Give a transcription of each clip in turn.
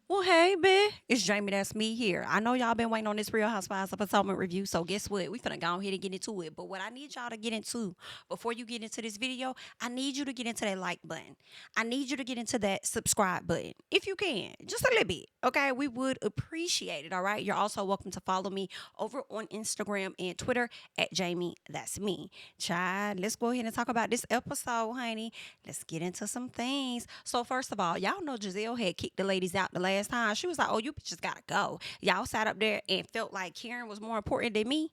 Well, hey, bitch. It's JamiThatsMe here. I know y'all been waiting on this Real Housewives of Potomac review, so guess what? We finna go ahead and get into it. But what I need y'all to get into before you get into this video, I need you to get into that like button. I need you to get into that subscribe button, if you can, just a little bit. Okay, we would appreciate it. All right. You're also welcome to follow me over on Instagram and Twitter at JamiThatsMe. Child, let's go ahead and talk about this episode, honey. Let's get into some things. So first of all, y'all know Jazelle had kicked the ladies out the last time. She was like, "Oh, you bitches gotta go." Y'all sat up there and felt like Karen was more important than me.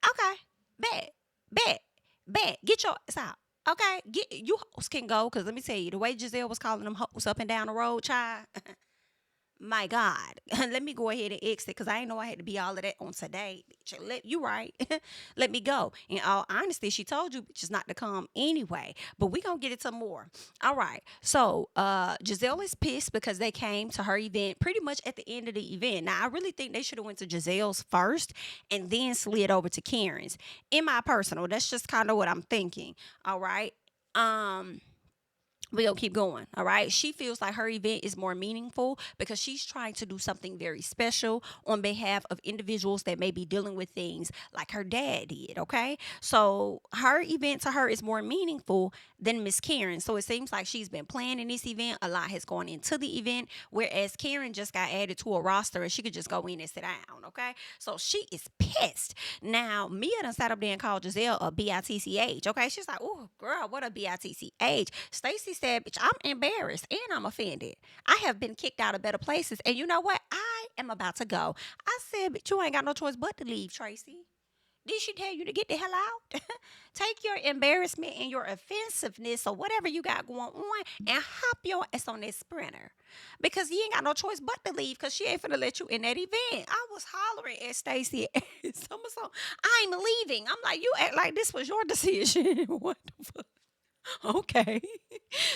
Okay, bet, bet, bet. Get your ass out. Okay, get you hoes can go because let me tell you, the way Giselle was calling them hoes up and down the road, child. My God, let me go ahead and exit because I didn't know I had to be all of that on today. You right. Let me go. In all honesty, she told you bitches not to come anyway. But we gonna get into more. All right. So Giselle is pissed because they came to her event pretty much at the end of the event. Now I really think they should have went to Giselle's first and then slid over to Karen's. In my personal, that's just kind of what I'm thinking. All right. Um we gonna keep going. All right, she feels like her event is more meaningful because she's trying to do something very special on behalf of individuals that may be dealing with things like her dad did. Okay, so her event to her is more meaningful than Miss Karen. So it seems like she's been planning this event, a lot has gone into the event, whereas Karen just got added to a roster and she could just go in and sit down. Okay, so she is pissed. Now Mia done sat up there and called Giselle a bitch. Okay, she's like, "Oh girl, what a bitch." Stacy said, "Bitch, I'm embarrassed and I'm offended. I have been kicked out of better places, and you know what? I am about to go." I said, "Bitch, you ain't got no choice but to leave, Tracy. Did she tell you to get the hell out? Take your embarrassment and your offensiveness or whatever you got going on and hop your ass on that sprinter. Because you ain't got no choice but to leave because she ain't finna let you in that event." I was hollering at Stacy and so I'm leaving. I'm like, you act like this was your decision. What the fuck? Okay.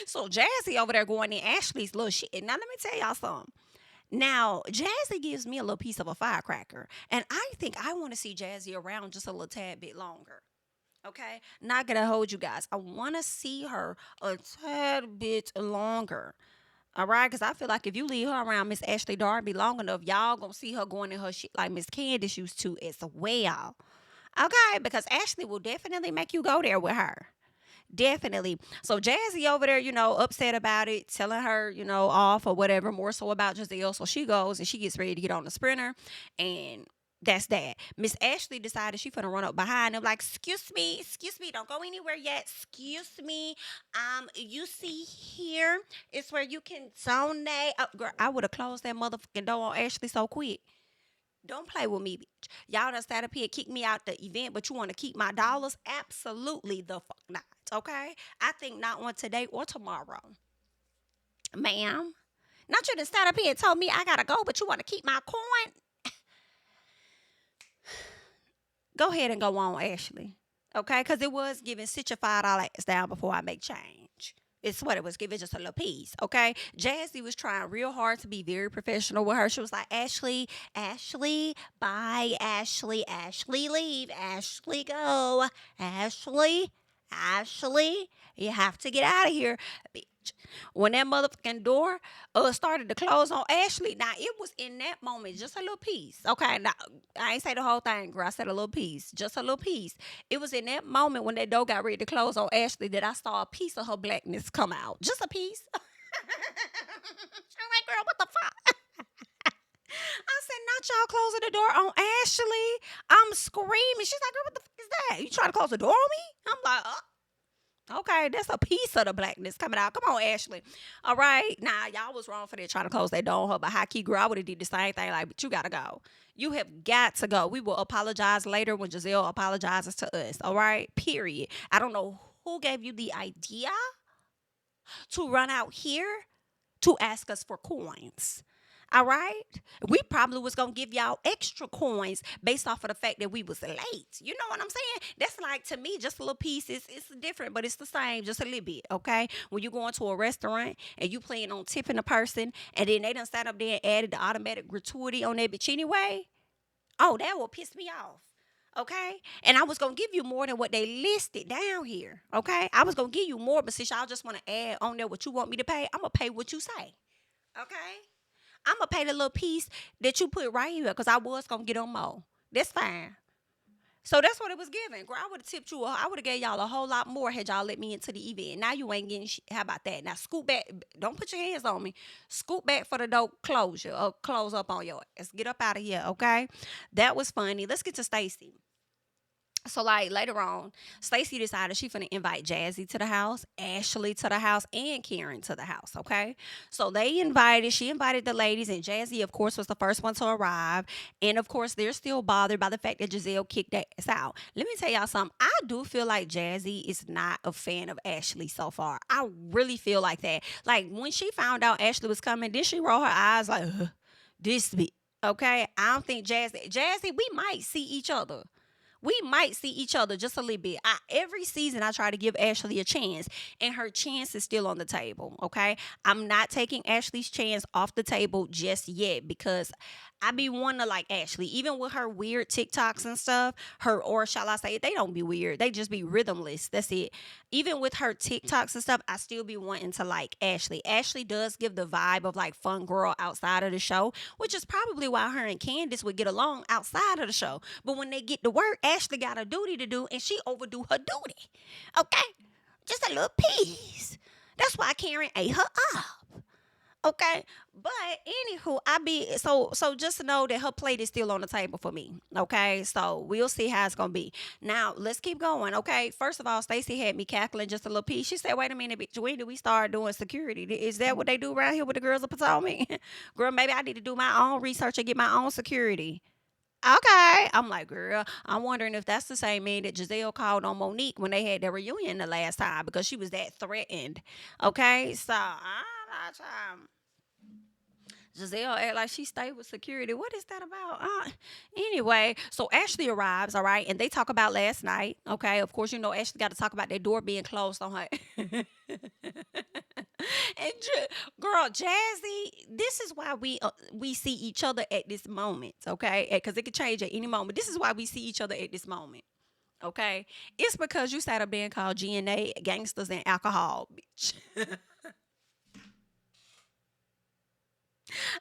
So Jazzy over there going in Ashley's little shit. Now let me tell y'all something. Now, Jazzy gives me a little piece of a firecracker. And I think I want to see Jazzy around just a little tad bit longer. Okay? Not gonna hold you guys. I wanna see her a tad bit longer. All right, because I feel like if you leave her around Miss Ashley Darby long enough, y'all gonna see her going in her shit like Miss Candace used to as well. Okay, because Ashley will definitely make you go there with her. Definitely. So Jazzy over there, upset about it, telling her, off or whatever, more so about Giselle. So she goes and she gets ready to get on the sprinter. And that's that. Miss Ashley decided she finna run up behind him like, excuse me, don't go anywhere yet. Excuse me. You see here, it's where you can donate. Girl, I would have closed that motherfucking door on Ashley so quick. Don't play with me, bitch. Y'all done sat up here, kick me out the event, but you want to keep my dollars? Absolutely the fuck not. Okay? I think not on today or tomorrow. Ma'am. Not you done sat up here and told me I gotta go, but you want to keep my coin? Go ahead and go on, Ashley. Okay? Because it was giving sit your $5 ass down before I make change. It's what it was giving, just a little piece, okay? Jazzy was trying real hard to be very professional with her. She was like, Ashley, bye, Ashley, leave, Ashley, go, Ashley, you have to get out of here, bitch. When that motherfucking door started to close on Ashley, now it was in that moment, just a little piece, okay? Now, I ain't say the whole thing, girl. I said a little piece, just a little piece. It was in that moment when that door got ready to close on Ashley that I saw a piece of her blackness come out. Just a piece. I'm like, girl, what the fuck? I said, not y'all closing the door on Ashley. I'm screaming. She's like, girl, what the fuck is that? You trying to close the door on me? I'm like, okay, that's a piece of the blackness coming out. Come on, Ashley. All right. Now, y'all was wrong for that trying to close that door on her. But high key, girl, I would have did the same thing. Like, but you got to go. You have got to go. We will apologize later when Giselle apologizes to us. All right? Period. I don't know who gave you the idea to run out here to ask us for coins. All right. We probably was gonna give y'all extra coins based off of the fact that we was late. You know what I'm saying? That's like to me, just a little piece. It's different, but it's the same, just a little bit. Okay. When you go into a restaurant and you plan on tipping a person, and then they done sat up there and added the automatic gratuity on that bitch anyway. Oh, that will piss me off. Okay. And I was gonna give you more than what they listed down here. Okay. I was gonna give you more, but since y'all just want to add on there what you want me to pay, I'm gonna pay what you say. Okay. I'm going to pay the little piece that you put right here because I was going to get on more. That's fine. So that's what it was given. Girl, I would have tipped you. I would have gave y'all a whole lot more had y'all let me into the event. Now you ain't getting shit. How about that? Now scoot back. Don't put your hands on me. Scoot back for the door closure or close up on your ass. Get up out of here, okay? That was funny. Let's get to Stacy. So like later on, Stacy decided she finna invite Jazzy to the house, Ashley to the house, and Karen to the house. Okay, so she invited the ladies, and Jazzy, of course, was the first one to arrive. And of course, they're still bothered by the fact that Giselle kicked that ass out. Let me tell y'all something. I do feel like Jazzy is not a fan of Ashley so far. I really feel like that. Like when she found out Ashley was coming, then she rolled her eyes like, "Ugh, this be okay." I don't think Jazzy, we might see each other. We might see each other just a little bit. Every season, I try to give Ashley a chance, and her chance is still on the table. Okay, I'm not taking Ashley's chance off the table just yet because I be wanting to like Ashley, even with her weird TikToks and stuff. Or shall I say, they don't be weird. They just be rhythmless. That's it. Even with her TikToks and stuff, I still be wanting to like Ashley. Ashley does give the vibe of like fun girl outside of the show, which is probably why her and Candace would get along outside of the show. But when they get to work, Ashley got a duty to do, and she overdo her duty. Okay, just a little piece. That's why Karen ate her up. Okay, but anywho, so just know that her plate is still on the table for me. Okay, so we'll see how it's gonna be. Now let's keep going. Okay, first of all, Stacy had me cackling just a little piece. She said, "Wait a minute, bitch, when do we start doing security? Is that what they do around here with the girls of Potomac?" Girl, maybe I need to do my own research and get my own security. Okay. I'm like, girl, I'm wondering if that's the same man that Giselle called on Monique when they had their reunion the last time because she was that threatened. Okay. So I Giselle act like she stayed with security. What is that about? Anyway, so Ashley arrives, all right, and they talk about last night. Okay, of course, you know Ashley got to talk about that door being closed on her. And girl, Jazzy, this is why we see each other at this moment, okay? Because it could change at any moment. This is why we see each other at this moment. Okay, it's because you sat up there and called GNA gangsters and alcohol, bitch.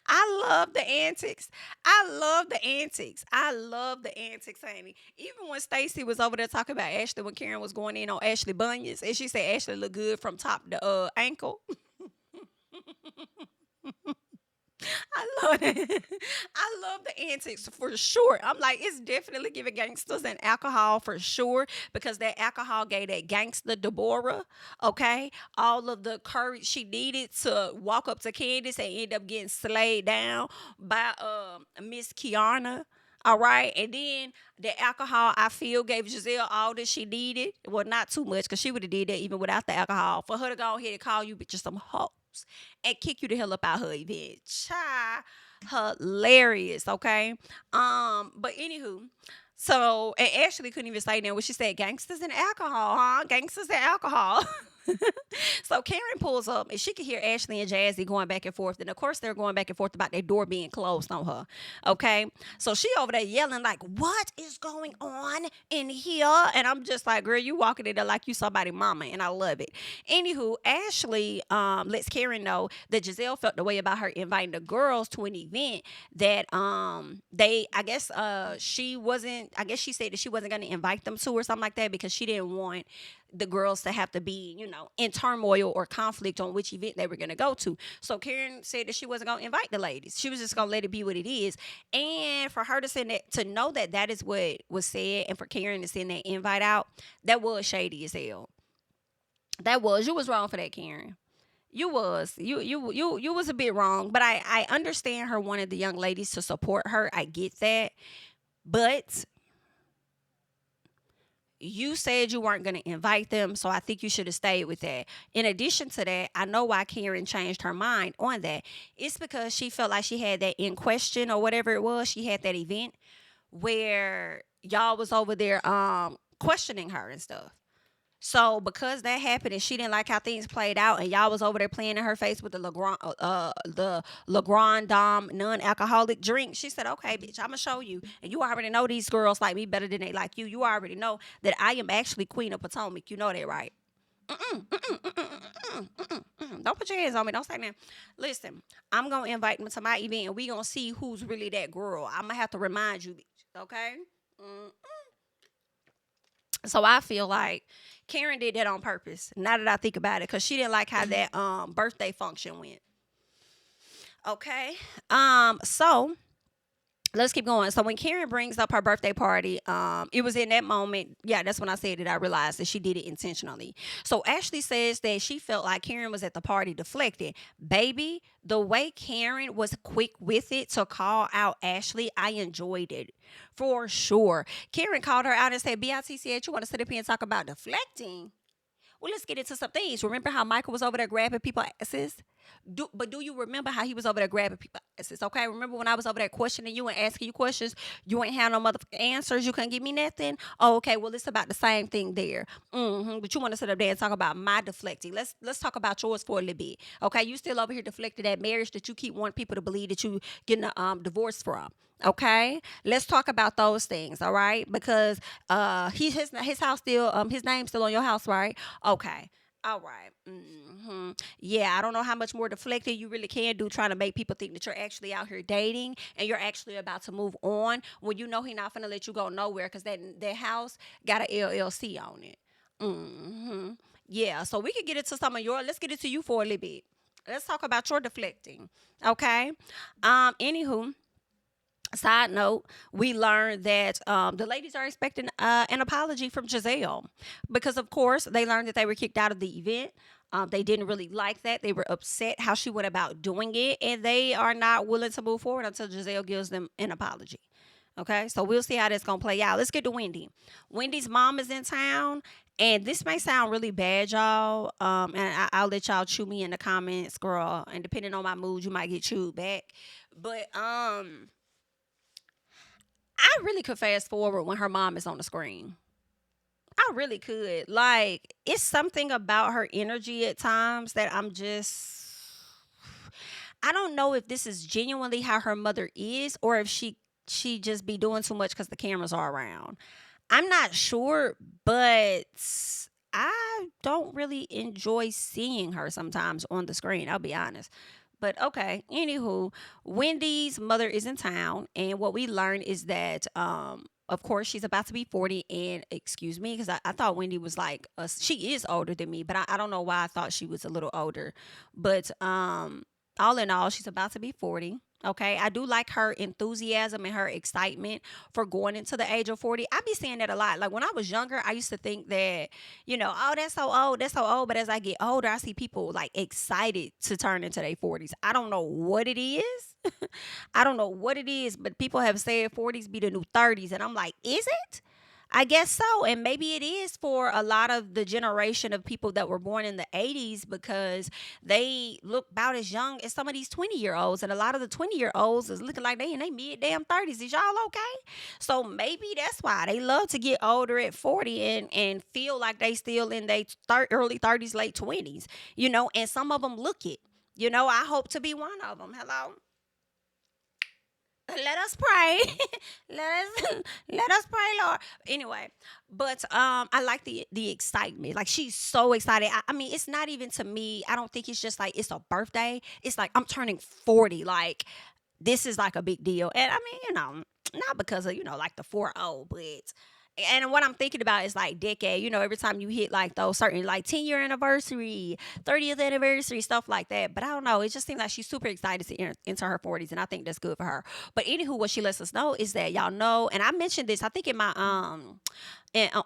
I love the antics. I love the antics. I love the antics, honey. Even when Stacy was over there talking about Ashley, when Karen was going in on Ashley Bunions, and she said Ashley looked good from top to ankle. I love it. I love the antics for sure. I'm like, it's definitely giving gangsters and alcohol for sure because that alcohol gave that gangster Deborah, okay, all of the courage she needed to walk up to Candace and end up getting slayed down by Miss Kiana. All right, and then the alcohol I feel gave Giselle all that she needed. Well, not too much because she would have did that even without the alcohol. For her to go ahead and call you bitches some hoes and kick you the hell up out her event. Cha, hilarious, okay? But anywho, so and Ashley couldn't even say that when she said gangsters and alcohol, huh? Gangsters and alcohol. So Karen pulls up and she can hear Ashley and Jazzy going back and forth. And of course they're going back and forth about their door being closed on her. Okay. So she over there yelling like, what is going on in here? And I'm just like, girl, you walking in there like you somebody mama. And I love it. Anywho, Ashley lets Karen know that Giselle felt the way about her inviting the girls to an event that I guess she said that she wasn't gonna invite them to or something like that because she didn't want the girls to have to be, in turmoil or conflict on which event they were going to go to. So Karen said that she wasn't going to invite the ladies. She was just going to let it be what it is. And for her to send that, to know that that is what was said, and for Karen to send that invite out, that was shady as hell. You was wrong for that, Karen. You was a bit wrong, but I understand her wanting the young ladies to support her. I get that. But you said you weren't going to invite them, so I think you should have stayed with that. In addition to that, I know why Karen changed her mind on that. It's because she felt like she had that in question or whatever it was. She had that event where y'all was over there questioning her and stuff. So because that happened and she didn't like how things played out, and y'all was over there playing in her face with the Legrand Dom non-alcoholic drink, she said, "Okay, bitch, I'ma show you." And you already know these girls like me better than they like you. You already know that I am actually Queen of Potomac. You know that, right? Don't put your hands on me. Don't say that. Listen, I'm gonna invite them to my event, and we gonna see who's really that girl. I'm gonna have to remind you, bitch. Okay. Mm. So I feel like Karen did that on purpose. Now that I think about it, because she didn't like how that birthday function went. Okay. So let's keep going. So when Karen brings up her birthday party, it was in that moment. Yeah, that's when I said that I realized that she did it intentionally. So Ashley says that she felt like Karen was at the party deflecting. Baby, the way Karen was quick with it to call out Ashley, I enjoyed it for sure. Karen called her out and said, "BITCH, you want to sit up here and talk about deflecting? Well, let's get into some things. Remember how Michael was over there grabbing people's asses? But do you remember how he was over there grabbing people's asses? Okay, remember when I was over there questioning you and asking you questions? You ain't had no motherfucking answers. You couldn't give me nothing. Oh, okay, well, it's about the same thing there. But you want to sit up there and talk about my deflecting. Let's talk about yours for a little bit. Okay, you still over here deflecting that marriage that you keep wanting people to believe that you getting a divorce from. Okay, let's talk about those things. All right, because his house still his name's still on your house, right? Okay. All right. Yeah, I don't know how much more deflecting you really can do trying to make people think that you're actually out here dating and you're actually about to move on when you know he not gonna let you go nowhere because that house got an LLC on it. Yeah, so we could get into some of your. Let's get into you for a little bit. Let's talk about your deflecting. Okay. Anywho. Side note, we learned that the ladies are expecting an apology from Giselle because, of course, they learned that they were kicked out of the event. They didn't really like that. They were upset how she went about doing it, and they are not willing to move forward until Giselle gives them an apology. Okay, so we'll see how that's gonna play out. Let's get to Wendy. Wendy's mom is in town, and this may sound really bad, y'all. And I'll let y'all chew me in the comments, girl. And depending on my mood, you might get chewed back. But I really could fast forward when her mom is on the screen. I really could. Like, it's something about her energy at times that I'm just. I don't know if this is genuinely how her mother is or if she just be doing too much because the cameras are around. I'm not sure, but I don't really enjoy seeing her sometimes on the screen. I'll be honest. But okay, anywho, Wendy's mother is in town, and what we learned is that, of course, she's about to be 40. And excuse me, because I thought Wendy was like, she is older than me, but I don't know why I thought she was a little older. But all in all, she's about to be 40. Okay, I do like her enthusiasm and her excitement for going into the age of 40. I be saying that a lot. Like when I was younger, I used to think that, oh, that's so old, that's so old. But as I get older, I see people like excited to turn into their 40s. I don't know what it is. I don't know what it is, but people have said 40s be the new 30s. And I'm like, is it? I guess so. And maybe it is for a lot of the generation of people that were born in the 80s because they look about as young as some of these 20-year-olds. And a lot of the 20-year-olds is looking like they in their mid damn 30s. Is y'all okay? So maybe that's why they love to get older at 40 and feel like they still in their early 30s, late 20s, and some of them look it. I hope to be one of them. Hello? Let us pray. Let us pray, Lord. Anyway, but I like the excitement. Like she's so excited. I mean, it's not even to me. I don't think it's just like it's a birthday. It's like I'm turning 40. Like this is like a big deal. And I mean, not because of like the 40, but and what I'm thinking about is like decade, every time you hit like those certain like 10-year anniversary, 30th anniversary, stuff like that. But I don't know. It just seems like she's super excited to enter her 40s. And I think that's good for her. But anywho, what she lets us know is that y'all know, and I mentioned this, I think in my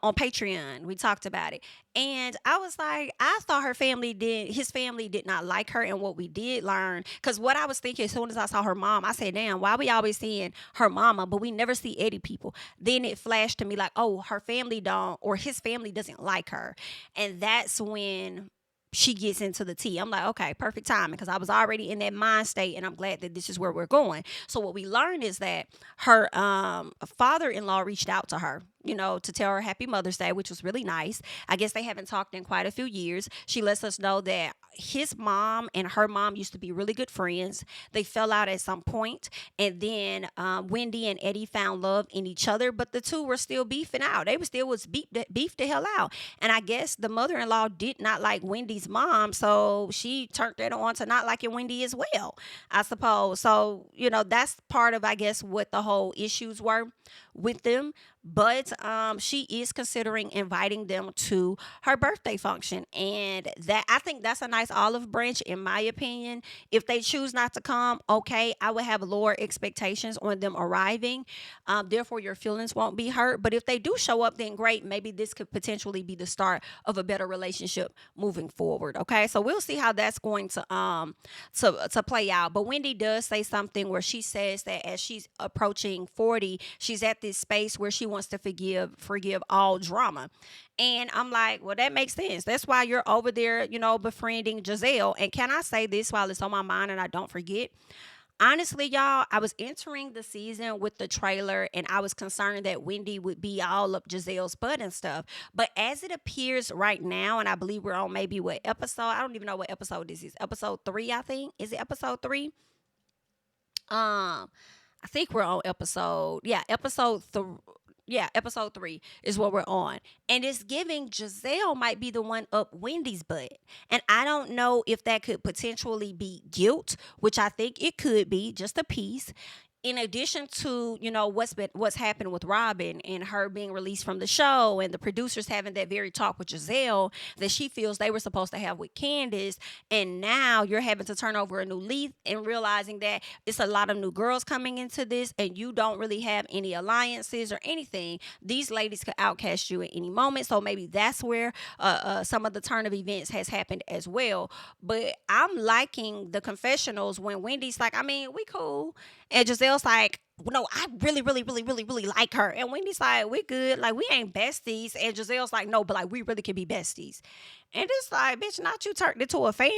on Patreon, we talked about it. And I was like, I thought his family did not like her. And what we did learn, because what I was thinking as soon as I saw her mom, I said, damn, why we always seeing her mama, but we never see Eddie people? Then it flashed to me like, oh, her family don't, or his family doesn't like her. And that's when she gets into the tea. I'm like, okay, perfect timing, because I was already in that mind state, and I'm glad that this is where we're going. So what we learned is that her father-in-law reached out to her. to tell her Happy Mother's Day, which was really nice. I guess they haven't talked in quite a few years. She lets us know that his mom and her mom used to be really good friends. They fell out at some point, and then Wendy and Eddie found love in each other, but the two were still beefing out. They were still was beef the hell out. And I guess the mother-in-law did not like Wendy's mom, so she turned that on to not liking Wendy as well, I suppose. So, that's part of, I guess, what the whole issues were with them. But she is considering inviting them to her birthday function, and that, I think that's a nice olive branch, in my opinion. If they choose not to come, okay, I would have lower expectations on them arriving. Therefore, your feelings won't be hurt. But if they do show up, then great. Maybe this could potentially be the start of a better relationship moving forward. Okay, so we'll see how that's going to play out. But Wendy does say something where she says that as she's approaching 40, she's at this space where she wants to forgive all drama. And I'm like, well, that makes sense. That's why you're over there, befriending Jazelle. And can I say this while it's on my mind and I don't forget? Honestly, y'all, I was entering the season with the trailer and I was concerned that Wendy would be all up Giselle's butt and stuff. But as it appears right now, and I believe we're on maybe what episode? I don't even know what episode this is. Episode 3, I think. Is it episode 3? I think we're on episode 3 is what we're on. And it's giving Jazelle might be the one up Wendy's butt. And I don't know if that could potentially be guilt, which I think it could be, just a piece. In addition to what's happened with Robin and her being released from the show, and the producers having that very talk with Jazelle that she feels they were supposed to have with Candace, and now you're having to turn over a new leaf and realizing that it's a lot of new girls coming into this, and you don't really have any alliances or anything. These ladies could outcast you at any moment, so maybe that's where some of the turn of events has happened as well. But I'm liking the confessionals when Wendy's like, I mean, we cool. And Giselle's like, no, I really, really, really, really, really like her. And Wendy's like, we good. Like, we ain't besties. And Giselle's like, no, but like, we really can be besties. And it's like, bitch, not you turned into a fan.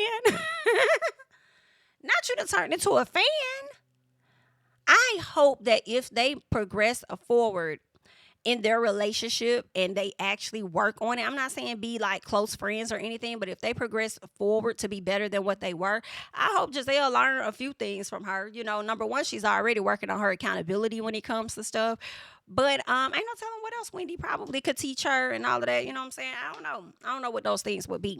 Not you turned into a fan. I hope that if they progress forward in their relationship and they actually work on it, I'm not saying be like close friends or anything, but if they progress forward to be better than what they were, I hope Jazelle learn a few things from her. Number one, she's already working on her accountability when it comes to stuff. But ain't no telling what else Wendy probably could teach her and all of that. You know what I'm saying? I don't know. I don't know what those things would be.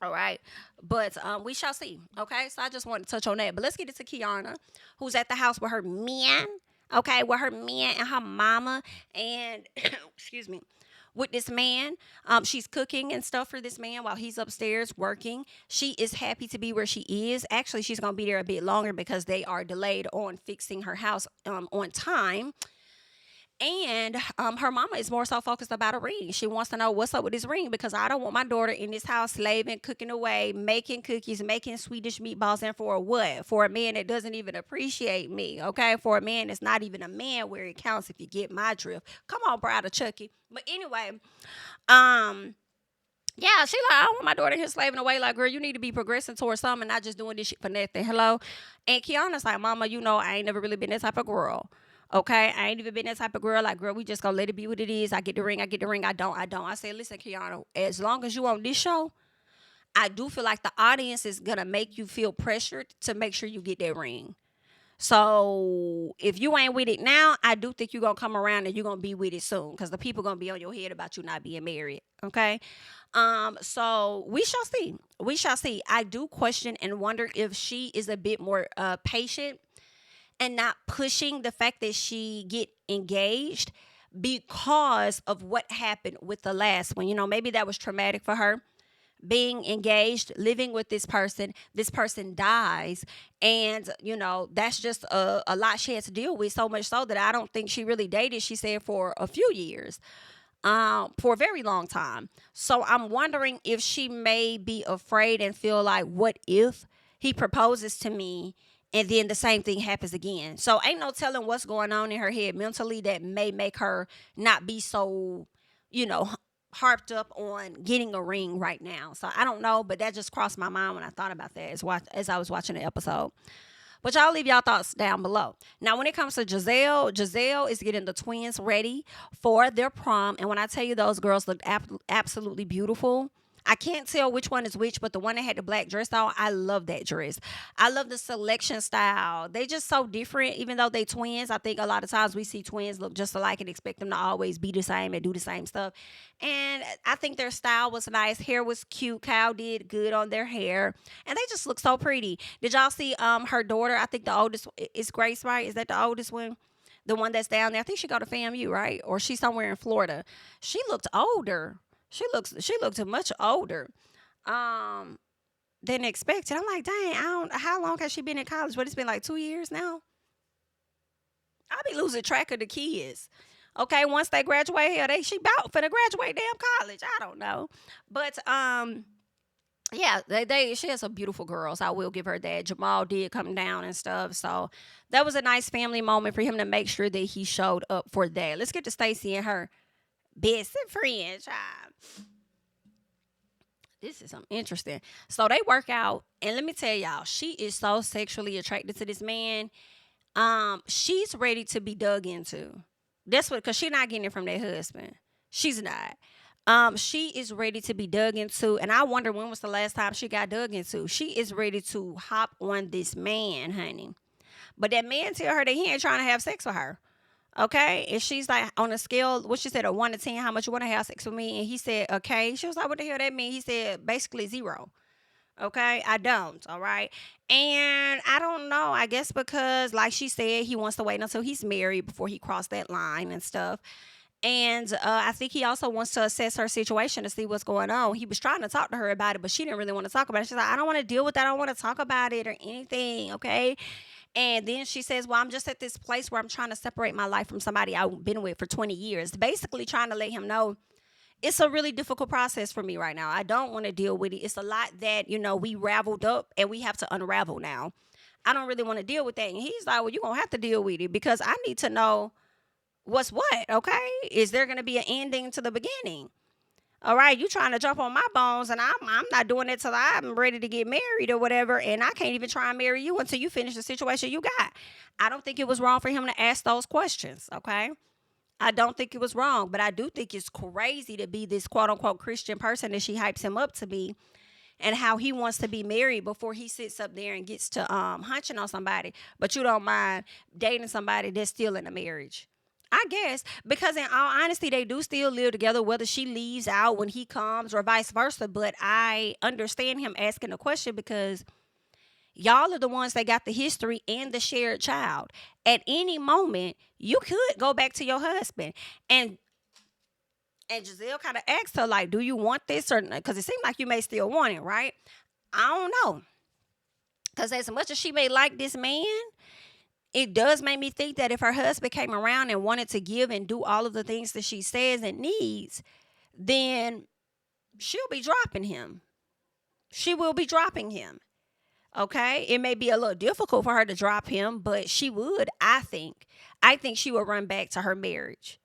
All right. But we shall see. Okay. So I just wanted to touch on that. But let's get into Kiana, who's at the house with her man. Okay, with her man and her mama, and excuse me, with this man. She's cooking and stuff for this man while he's upstairs working. She is happy to be where she is. Actually, she's gonna be there a bit longer because they are delayed on fixing her house on time. And her mama is more so focused about a ring. She wants to know what's up with this ring, because I don't want my daughter in this house slaving, cooking away, making cookies, making Swedish meatballs, and for what? For a man that doesn't even appreciate me, okay? For a man that's not even a man where it counts, if you get my drift. Come on, Bride of Chucky. But anyway, yeah, she like, I don't want my daughter here slaving away. Like, girl, you need to be progressing towards something and not just doing this shit for nothing. Hello? And Kiana's like, mama, I ain't never really been that type of girl. Okay, I ain't even been that type of girl. Like, girl, we just gonna let it be what it is. I get the ring. I don't. I say, listen, Kiana, as long as you on this show, I do feel like the audience is gonna make you feel pressured to make sure you get that ring. So if you ain't with it now, I do think you're gonna come around and you're gonna be with it soon, because the people gonna be on your head about you not being married. Okay. So we shall see. We shall see. I do question and wonder if she is a bit more patient and not pushing the fact that she get engaged because of what happened with the last one. Maybe that was traumatic for her. Being engaged, living with this person dies. And, that's just a lot she has to deal with, so much so that I don't think she really dated, she said, for a few years, for a very long time. So I'm wondering if she may be afraid and feel like, what if he proposes to me and then the same thing happens again? So ain't no telling what's going on in her head mentally that may make her not be so, harped up on getting a ring right now. So I don't know, but that just crossed my mind when I thought about that as I was watching the episode. But y'all leave y'all thoughts down below. Now, when it comes to Giselle is getting the twins ready for their prom. And when I tell you those girls looked absolutely beautiful, I can't tell which one is which, but the one that had the black dress on, I love that dress. I love the selection style. They just so different, even though they twins. I think a lot of times we see twins look just alike and expect them to always be the same and do the same stuff. And I think their style was nice. Hair was cute. Kyle did good on their hair. And they just look so pretty. Did y'all see her daughter? I think the oldest is Grace, right? Is that the oldest one? The one that's down there. I think she go to FAMU, right? Or she's somewhere in Florida. She looked older. She looks much older than expected. I'm like, dang, how long has she been in college? What, it's been like 2 years now? I be losing track of the kids. Okay, once they graduate, hell, she about finna graduate damn college. I don't know. But yeah, she has some beautiful girls. I will give her that. Jamal did come down and stuff. So that was a nice family moment for him to make sure that he showed up for that. Let's get to Stacy and her best friend, child. This is something interesting. So they work out, and let me tell y'all, she is so sexually attracted to this man. She's ready to be dug into. That's what, because she's not getting it from that husband. She's not. She is ready to be dug into, and I wonder when was the last time she got dug into. She is ready to hop on this man, honey. But that man tell her that he ain't trying to have sex with her. Okay, and she's like, on a scale, what she said, a 1 to 10, how much you want to have sex with me? And he said, okay. She was like, what the hell that mean? He said, basically 0. Okay, I don't. All right, and I don't know. I guess because, like she said, he wants to wait until he's married before he crossed that line and stuff. And I think he also wants to assess her situation to see what's going on. He was trying to talk to her about it, but she didn't really want to talk about it. She's like, I don't want to deal with that. I don't want to talk about it or anything. Okay. And then she says, well, I'm just at this place where I'm trying to separate my life from somebody I've been with for 20 years. Basically trying to let him know it's a really difficult process for me right now. I don't want to deal with it. It's a lot that, we raveled up and we have to unravel now. I don't really want to deal with that. And he's like, well, you're going to have to deal with it because I need to know what's what, okay? Is there going to be an ending to the beginning? All right, you trying to jump on my bones, and I'm not doing it till I'm ready to get married or whatever, and I can't even try and marry you until you finish the situation you got. I don't think it was wrong for him to ask those questions, okay? I don't think it was wrong, but I do think it's crazy to be this quote-unquote Christian person that she hypes him up to be, and how he wants to be married before he sits up there and gets to hunching on somebody, but you don't mind dating somebody that's still in a marriage. I guess, because in all honesty, they do still live together, whether she leaves out when he comes or vice versa. But I understand him asking the question because y'all are the ones that got the history and the shared child. At any moment, you could go back to your husband. And Giselle kind of asked her, like, do you want this or not? Because it seemed like you may still want it, right? I don't know. Because as much as she may like this man, it does make me think that if her husband came around and wanted to give and do all of the things that she says and needs, then she'll be dropping him. She will be dropping him. Okay? It may be a little difficult for her to drop him, but she would, I think. I think she would run back to her marriage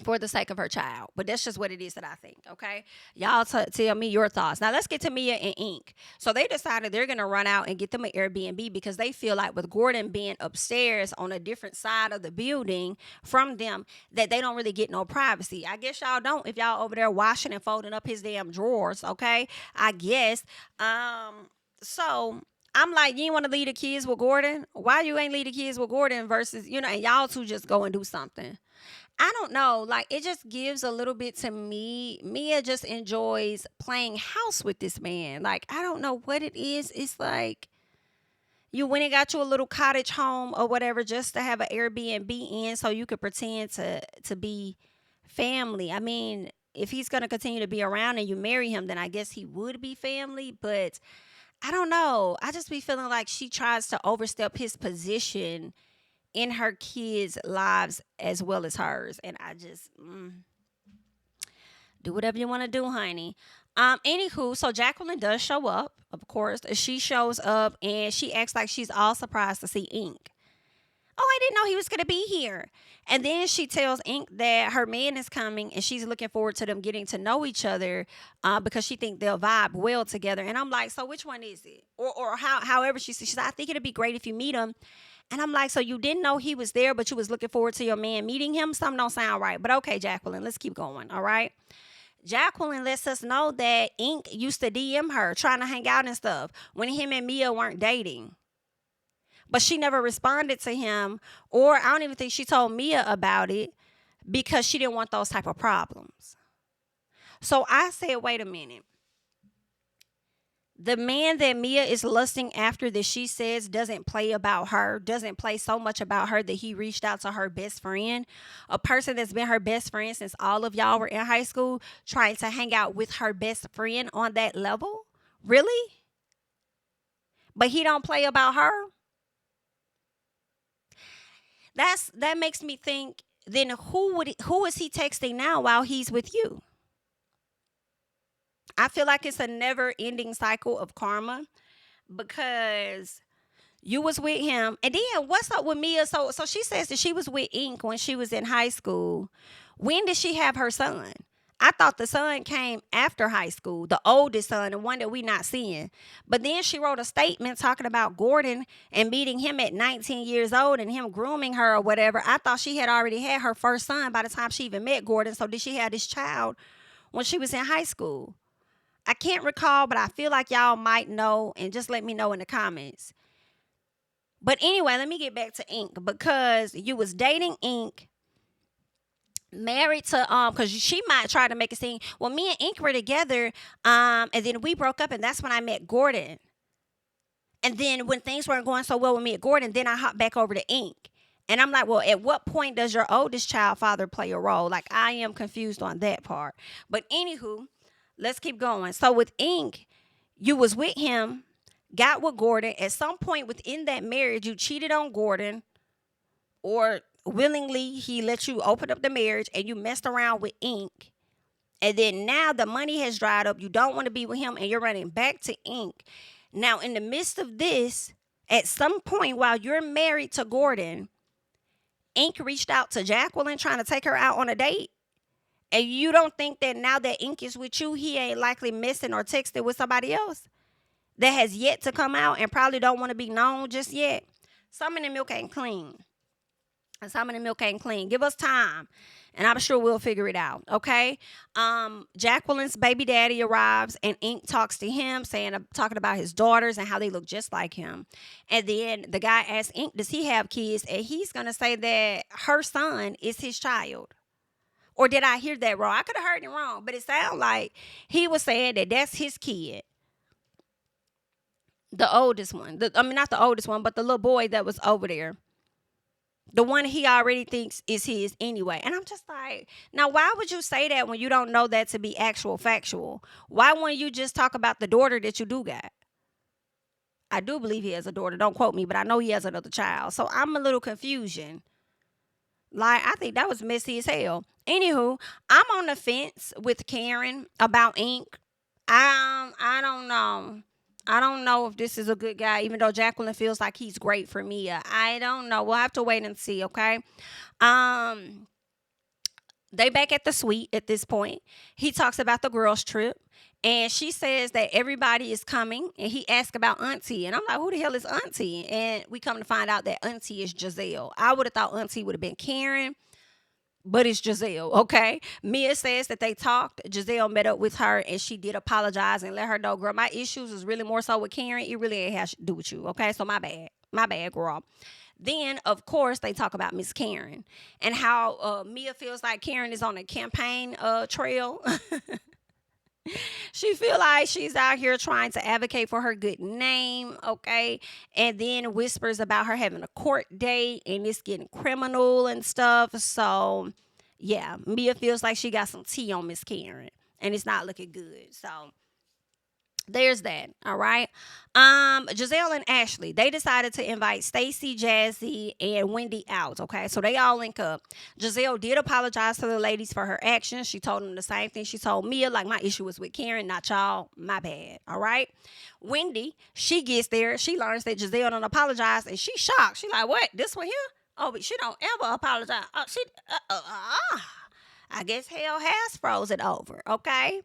for the sake of her child. But that's just what it is that I think, okay? Y'all tell me your thoughts. Now, let's get to Mia and Ink. So they decided they're going to run out and get them an Airbnb because they feel like with Gordon being upstairs on a different side of the building from them, that they don't really get no privacy. I guess y'all don't if y'all over there washing and folding up his damn drawers, okay? I guess. So I'm like, you ain't want to leave the kids with Gordon? Why you ain't leave the kids with Gordon versus, and y'all two just go and do something? I don't know. Like, it just gives a little bit to me. Mia just enjoys playing house with this man. Like, I don't know what it is. It's like you went and got you a little cottage home or whatever just to have an Airbnb in so you could pretend to be family. I mean, if he's going to continue to be around and you marry him, then I guess he would be family. But I don't know. I just be feeling like she tries to overstep his position in her kids' lives as well as hers. And I just do whatever you want to do, honey. Anywho, so Jacqueline does show up, of course. She shows up and she acts like she's all surprised to see Ink. Oh, I didn't know he was going to be here. And then she tells Ink that her man is coming and she's looking forward to them getting to know each other because she thinks they'll vibe well together. And I'm like, so which one is it? Or however she said, I think it'd be great if you meet him. And I'm like, so you didn't know he was there, but you was looking forward to your man meeting him? Something don't sound right. But okay, Jacqueline, let's keep going, all right? Jacqueline lets us know that Ink used to DM her, trying to hang out and stuff, when him and Mia weren't dating. But she never responded to him, or I don't even think she told Mia about it because she didn't want those type of problems. So I said, wait a minute. The man that Mia is lusting after that she says doesn't play about her, doesn't play so much about her that he reached out to her best friend, a person that's been her best friend since all of y'all were in high school, trying to hang out with her best friend on that level? Really? But he don't play about her? That makes me think, then who is he texting now while he's with you? I feel like it's a never ending cycle of karma because you was with him. And then what's up with Mia? So she says that she was with Ink when she was in high school. When did she have her son? I thought the son came after high school, the oldest son, the one that we not seeing. But then she wrote a statement talking about Gordon and meeting him at 19 years old and him grooming her or whatever. I thought she had already had her first son by the time she even met Gordon. So did she have this child when she was in high school? I can't recall, but I feel like y'all might know, and just let me know in the comments. But anyway, let me get back to Ink, because you was dating Ink, married to because she might try to make it seem, well, me and Ink were together, and then we broke up, and that's when I met Gordon. And then when things weren't going so well with me and Gordon, then I hopped back over to Ink. And I'm like, well, at what point does your oldest child father play a role? Like, I am confused on that part. But anywho, let's keep going. So with Ink, you was with him, got with Gordon. At some point within that marriage, you cheated on Gordon, or willingly he let you open up the marriage and you messed around with Ink. And then now the money has dried up. You don't want to be with him and you're running back to Ink. Now, in the midst of this, at some point while you're married to Gordon, Ink reached out to Jacqueline trying to take her out on a date. And you don't think that now that Ink is with you, he ain't likely messing or texting with somebody else that has yet to come out and probably don't want to be known just yet? Some of the milk ain't clean. And some of the milk ain't clean. Give us time, and I'm sure we'll figure it out, okay? Jacqueline's baby daddy arrives, and Ink talks to him, talking about his daughters and how they look just like him. And then the guy asks Ink, does he have kids? And he's going to say that her son is his child. Or did I hear that wrong? I could have heard it wrong, but it sounded like he was saying that that's his kid. The oldest one. Not the oldest one, but the little boy that was over there. The one he already thinks is his anyway. And I'm just like, now why would you say that when you don't know that to be actual factual? Why wouldn't you just talk about the daughter that you do got? I do believe he has a daughter. Don't quote me, but I know he has another child. So I'm a little confusion. Like, I think that was messy as hell. Anywho, I'm on the fence with Karen about Ink. I don't know. I don't know if this is a good guy, even though Jacqueline feels like he's great for Mia. I don't know. We'll have to wait and see, okay? They back at the suite at this point. He talks about the girls' trip. And she says that everybody is coming. And he asks about Auntie. And I'm like, who the hell is Auntie? And we come to find out that Auntie is Jazelle. I would have thought Auntie would have been Karen. But it's Jazelle, okay? Mia says that they talked. Jazelle met up with her, and she did apologize and let her know, girl, my issues is really more so with Karen. It really ain't has to do with you, okay? So my bad. My bad, girl. Then, of course, they talk about Miss Karen and how Mia feels like Karen is on a campaign trail. She feel like she's out here trying to advocate for her good name, okay? And then whispers about her having a court date and it's getting criminal and stuff. So, yeah, Mia feels like she got some tea on Miss Karen and it's not looking good. So, there's that, all right? Jazelle and Ashley, they decided to invite Stacy, Jazzy, and Wendy out, okay? So they all link up. Jazelle did apologize to the ladies for her actions. She told them the same thing she told Mia, like, my issue was with Karen, not y'all. My bad, all right? Wendy, she gets there. She learns that Jazelle don't apologize, and she's shocked. She like, what? This one here? Oh, but she don't ever apologize. I guess hell has frozen over. Okay.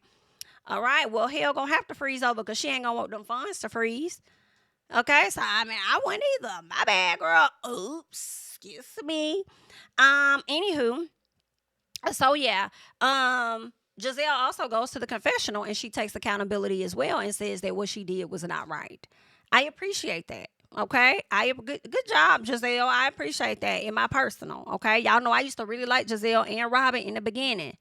All right. Well, hell gonna have to freeze over because she ain't gonna want them funds to freeze. Okay. So I mean, I wouldn't either. My bad, girl. Oops. Excuse me. Anywho. So yeah. Giselle also goes to the confessional and she takes accountability as well and says that what she did was not right. I appreciate that. Okay, good job, Giselle. I appreciate that in my personal. Okay, y'all know I used to really like Giselle and Robin in the beginning.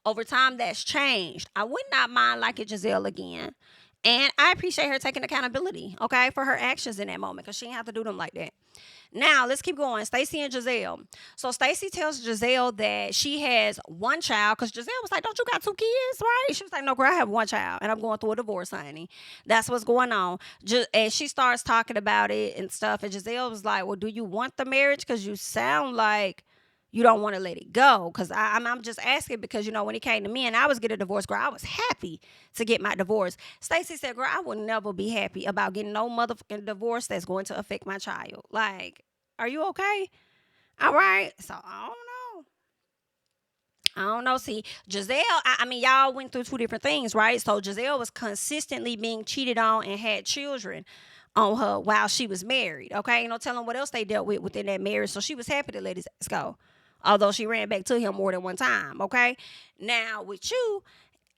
Over time, that's changed. I would not mind liking Giselle again, and I appreciate her taking accountability. Okay, for her actions in that moment because she didn't have to do them like that. Now let's keep going. Stacy and Giselle. So Stacy tells Giselle that she has one child because Giselle was like, "Don't you got two kids, right?" She was like, "No, girl, I have one child, and I'm going through a divorce, honey. That's what's going on." And she starts talking about it and stuff. And Giselle was like, "Well, do you want the marriage? Because you sound like you don't want to let it go." Because I'm just asking because when it came to me and I was getting a divorce, girl, I was happy to get my divorce. Stacy said, "Girl, I will never be happy about getting no motherfucking divorce that's going to affect my child. Like, are you okay? All right." So I don't know. I don't know. See, Giselle, I mean, y'all went through two different things, right? So Giselle was consistently being cheated on and had children on her while she was married. Okay. No telling what else they dealt with within that marriage. So she was happy to let his ass go. Although she ran back to him more than one time. Okay. Now with you,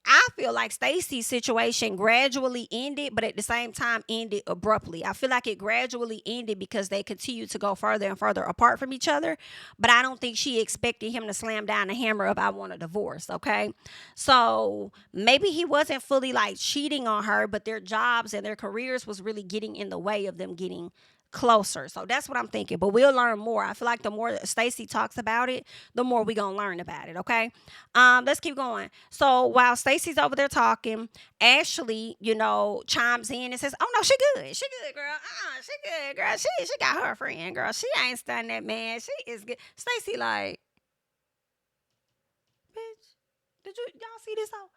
I feel like Stacy's situation gradually ended, but at the same time ended abruptly. I feel like it gradually ended because they continued to go further and further apart from each other. But I don't think she expected him to slam down the hammer of "I want a divorce." Okay. So maybe he wasn't fully like cheating on her, but their jobs and their careers was really getting in the way of them getting closer. So that's what I'm thinking. But we'll learn more. I feel like the more Stacy talks about it, the more we gonna learn about it. Okay. Let's keep going. So while Stacy's over there talking, Ashley, chimes in and says, "Oh no, she good. She good, girl. She good, girl. She got her friend, girl. She ain't stunned that man. She is good." Stacy like, "Bitch, did y'all see this though?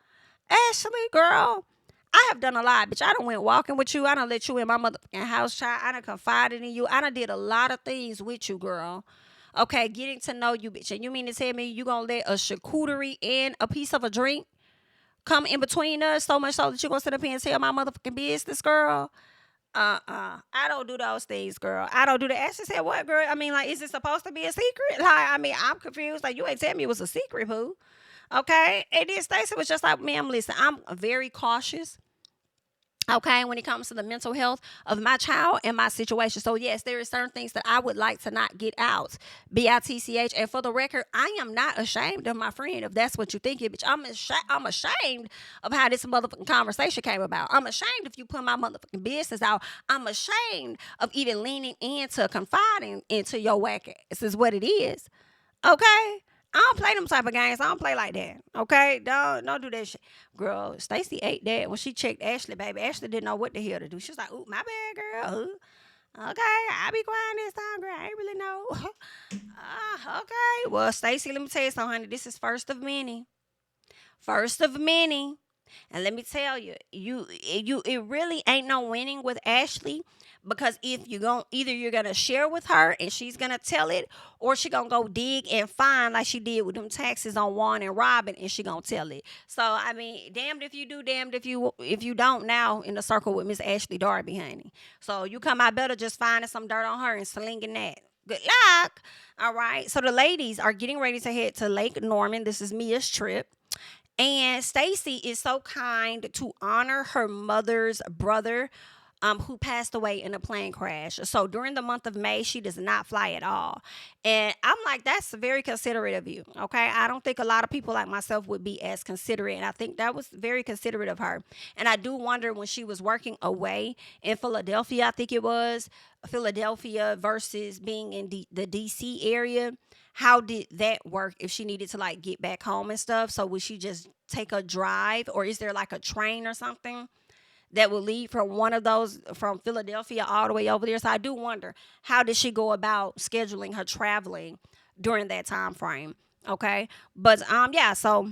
Ashley, girl, I have done a lot, bitch. I done went walking with you. I done let you in my motherfucking house, child. I done confided in you. I done did a lot of things with you, girl. Okay, getting to know you, bitch. And you mean to tell me you gonna let a charcuterie and a piece of a drink come in between us so much so that you gonna sit up here and tell my motherfucking business, girl? I don't do those things, girl. I don't do that." Ashley said, "What, girl? I mean, like, is it supposed to be a secret? Like, I mean, I'm confused. Like, you ain't tell me it was a secret, boo." Okay. And then Stacey was just like, "Ma'am, listen, I'm very cautious. Okay, when it comes to the mental health of my child and my situation. So yes, there are certain things that I would like to not get out. BITCH. And for the record, I am not ashamed of my friend if that's what you think it, bitch. I'm ashamed of how this motherfucking conversation came about. I'm ashamed if you put my motherfucking business out. I'm ashamed of even leaning into confiding into your whack ass is what it is. Okay? I don't play them type of games. I don't play like that. Okay? Don't do that shit. Girl, Stacy ate that when she checked Ashley, baby. Ashley didn't know what the hell to do. She was like, "Ooh, my bad, girl. Ooh. Okay, I be quiet this time, girl. I ain't really know." Okay. Well, Stacy, let me tell you something, honey. This is first of many. First of many. And let me tell you, it really ain't no winning with Ashley because if you going either you're gonna share with her and she's gonna tell it, or she gonna go dig and find like she did with them taxes on Juan and Robin, and she gonna tell it. So I mean, damned if you do, damned if you don't. Now in the circle with Miss Ashley Darby, honey. So you come out better just finding some dirt on her and slinging that. Good luck. All right. So the ladies are getting ready to head to Lake Norman. This is Mia's trip. And Stacy is so kind to honor her mother's brother, who passed away in a plane crash. So during the month of May, she does not fly at all. And I'm like, that's very considerate of you. Okay. I don't think a lot of people like myself would be as considerate. And I think that was very considerate of her. And I do wonder when she was working away in Philadelphia, I think it was Philadelphia versus being in the DC area. How did that work if she needed to like get back home and stuff? So would she just take a drive, or is there like a train or something that will lead from one of those from Philadelphia all the way over there? So I do wonder, how did she go about scheduling her traveling during that time frame? Okay. But yeah, so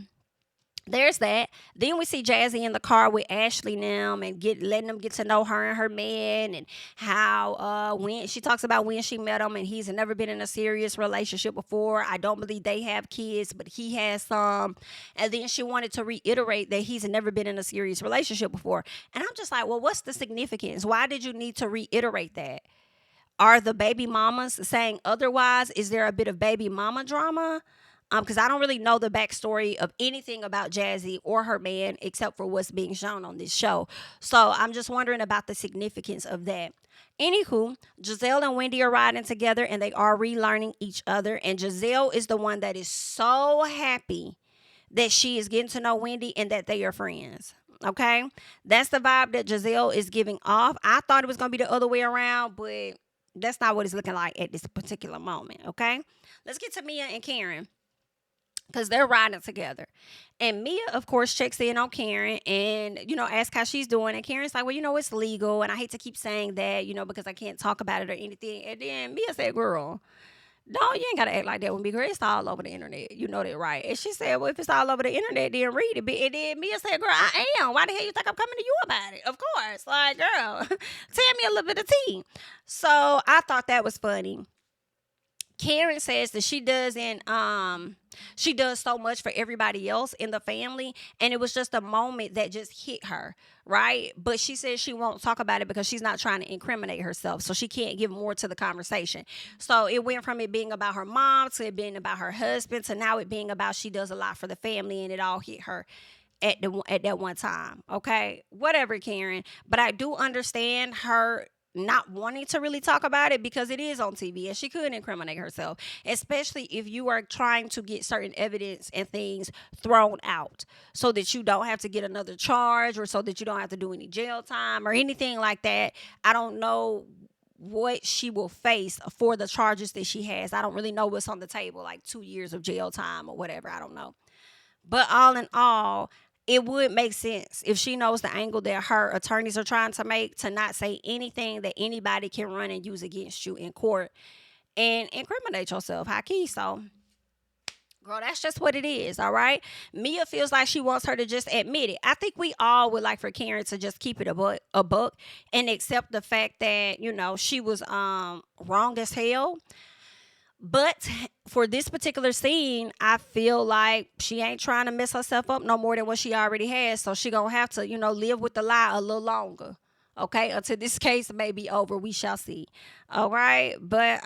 there's that. Then we see Jazzy in the car with Ashley now and letting them get to know her and her man, and how when she talks about when she met him and he's never been in a serious relationship before. I don't believe they have kids, but he has some. And then she wanted to reiterate that he's never been in a serious relationship before. And I'm just like, well, what's the significance? Why did you need to reiterate that? Are the baby mamas saying otherwise? Is there a bit of baby mama drama? Because I don't really know the backstory of anything about Jazzy or her man except for what's being shown on this show. So I'm just wondering about the significance of that. Anywho, Jazelle and Wendy are riding together and they are relearning each other. And Jazelle is the one that is so happy that she is getting to know Wendy and that they are friends. Okay? That's the vibe that Jazelle is giving off. I thought it was going to be the other way around, but that's not what it's looking like at this particular moment. Okay? Let's get to Mia and Karen, because they're riding together. And Mia, of course, checks in on Karen and, asks how she's doing. And Karen's like, well, it's legal. And I hate to keep saying that, because I can't talk about it or anything. And then Mia said, girl, no, you ain't got to act like that with me, girl. It's all over the internet. You know that, right? And she said, well, if it's all over the internet, then read it. And then Mia said, girl, I am. Why the hell you think I'm coming to you about it? Of course. Like, girl, tell me a little bit of tea. So I thought that was funny. Karen says that she does so much for everybody else in the family, and it was just a moment that just hit her, right? But she says she won't talk about it because she's not trying to incriminate herself, so she can't give more to the conversation. So it went from it being about her mom to it being about her husband to now it being about she does a lot for the family, and it all hit her at that one time. Okay, whatever, Karen. But I do understand her not wanting to really talk about it because it is on TV and she could incriminate herself, especially if you are trying to get certain evidence and things thrown out so that you don't have to get another charge or so that you don't have to do any jail time or anything like that. I don't know what she will face for the charges that she has. I don't really know what's on the table, like 2 years of jail time or whatever. I don't know. But all in all, it would make sense if she knows the angle that her attorneys are trying to make to not say anything that anybody can run and use against you in court and incriminate yourself, high key. So, girl, that's just what it is, all right? Mia feels like she wants her to just admit it. I think we all would like for Karen to just keep it a buck and accept the fact that, she was wrong as hell. But for this particular scene, I feel like she ain't trying to mess herself up no more than what she already has. So she gonna have to, live with the lie a little longer. Okay, until this case may be over, we shall see. All right, but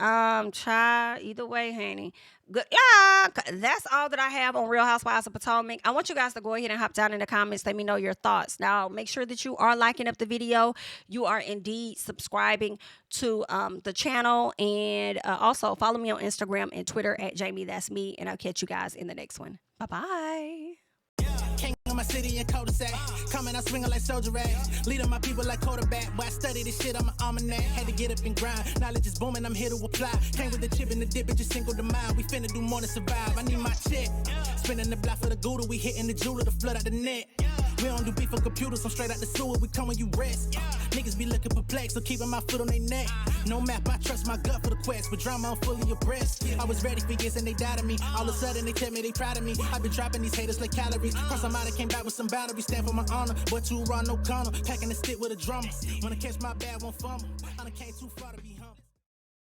try either way, honey. Good, yeah. That's all that I have on Real Housewives of Potomac. I want you guys to go ahead and hop down in the comments. Let me know your thoughts. Now, make sure that you are liking up the video. You are indeed subscribing to the channel, and also follow me on Instagram and Twitter at JamiThatsMe. And I'll catch you guys in the next one. Bye bye. King of my city and cul-de-sac. Coming out swinging like soldier rag. Leading my people like quarterback. But I study this shit, I'm an almanac. Had to get up and grind. Knowledge is booming, I'm here to apply. Came with the chip and the dip, it just single the mind. We finna do more than survive. I need my check. Spinning the block for the Gouda. We hitting the jeweler to flood out the net. We don't do beef for computers, I'm straight out the sewer. We come when you rest. Niggas be looking perplexed, so keeping my foot on their neck. No map, I trust my gut for the quest. With drama, I'm fully abreast. I was ready for years and they doubted me. All of a sudden, they tell me they proud of me. I've been dropping these haters like calories. Cross them out, I came back with some boundaries. Stand for my honor, but too raw, no corner. Packing the stick with a drummer. When I catch my bad, won't fumble. I done came too far to be humble.